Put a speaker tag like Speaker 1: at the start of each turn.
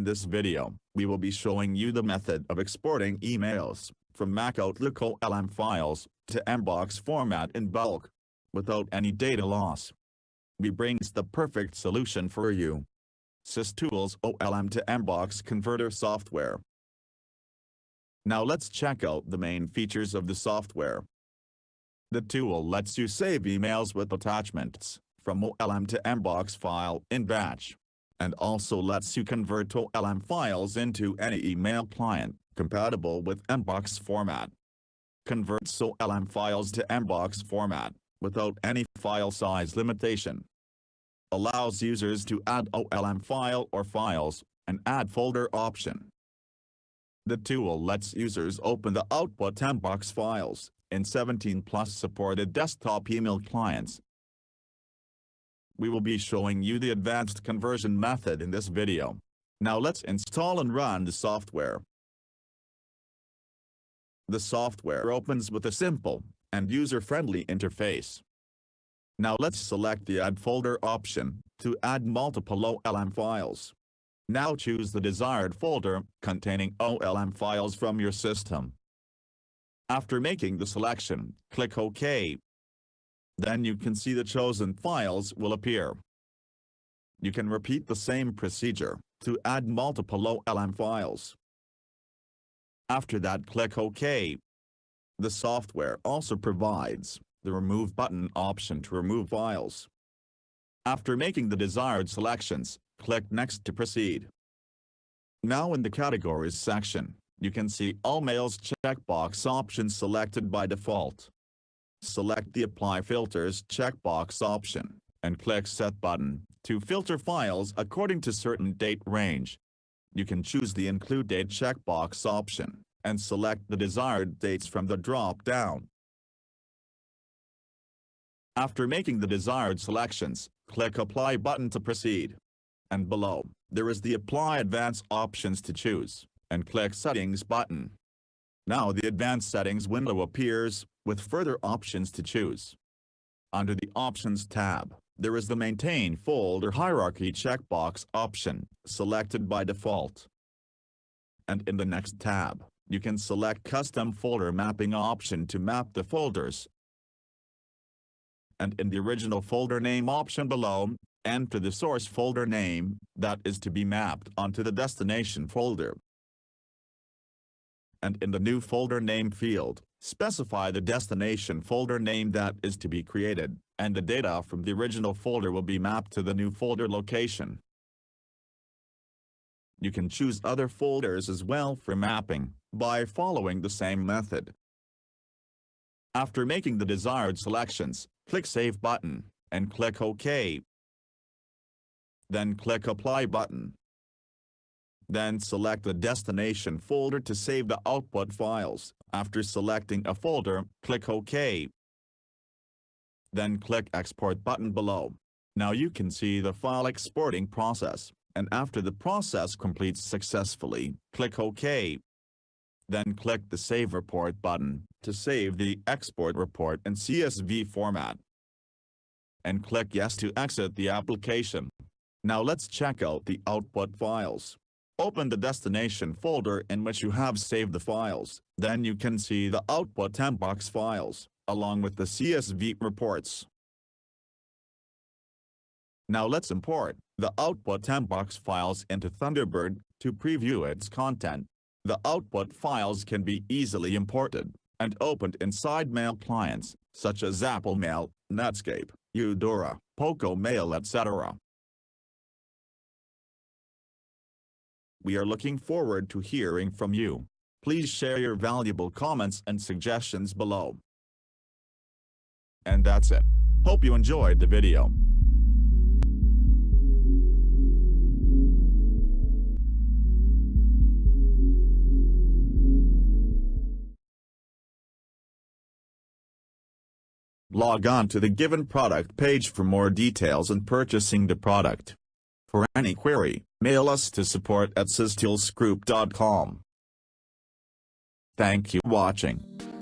Speaker 1: this video, we will be showing you the method of exporting emails from Mac Outlook OLM files to MBOX format in bulk, without any data loss. We brings the perfect solution for you. SysTools OLM to MBOX Converter software. Now let's check out the main features of the software. The tool lets you save emails with attachments from OLM to MBOX file in batch, and also lets you convert OLM files into any email client compatible with MBOX format. Converts OLM files to MBOX format without any file size limitation. Allows users to add OLM file or files and add folder option. The tool lets users open the output MBOX files in 17+ supported desktop email clients. We will be showing you the advanced conversion method in this video. Now let's install and run the software. The software opens with a simple and user-friendly interface. Now let's select the Add Folder option to add multiple OLM files. Now choose the desired folder containing OLM files from your system. After making the selection, click OK. Then you can see the chosen files will appear. You can repeat the same procedure to add multiple OLM files. After that, click OK. The software also provides the Remove button option to remove files. After making the desired selections, click Next to proceed. Now in the Categories section, you can see all mails checkbox options selected by default. Select the Apply Filters checkbox option, and click Set button to filter files according to certain date range. You can choose the Include Date checkbox option, and select the desired dates from the drop-down. After making the desired selections, click Apply button to proceed. And below, there is the Apply Advanced options to choose, and click Settings button. Now the Advanced Settings window appears, with further options to choose. Under the Options tab, there is the Maintain Folder Hierarchy checkbox option, selected by default. And in the next tab, you can select Custom Folder Mapping option to map the folders. And in the Original Folder Name option below, enter the source folder name that is to be mapped onto the destination folder. And in the New Folder Name field, specify the destination folder name that is to be created, and the data from the original folder will be mapped to the new folder location. You can choose other folders as well for mapping, by following the same method. After making the desired selections, click Save button, and click OK. Then click Apply button. Then select the destination folder to save the output files. After selecting a folder, click OK. Then click Export button below. Now you can see the file exporting process, and after the process completes successfully, click OK. Then click the Save Report button to save the export report in CSV format. And click Yes to exit the application. Now let's check out the output files. Open the destination folder in which you have saved the files. Then you can see the output MBOX files, along with the CSV reports. Now let's import the output MBOX files into Thunderbird to preview its content. The output files can be easily imported and opened inside mail clients, such as Apple Mail, Netscape, Eudora, Poco Mail, etc. We are looking forward to hearing from you. Please share your valuable comments and suggestions below. And that's it. Hope you enjoyed the video. Log on to the given product page for more details and purchasing the product. For any query, mail us to support@systoolsgroup.com. Thank you for watching.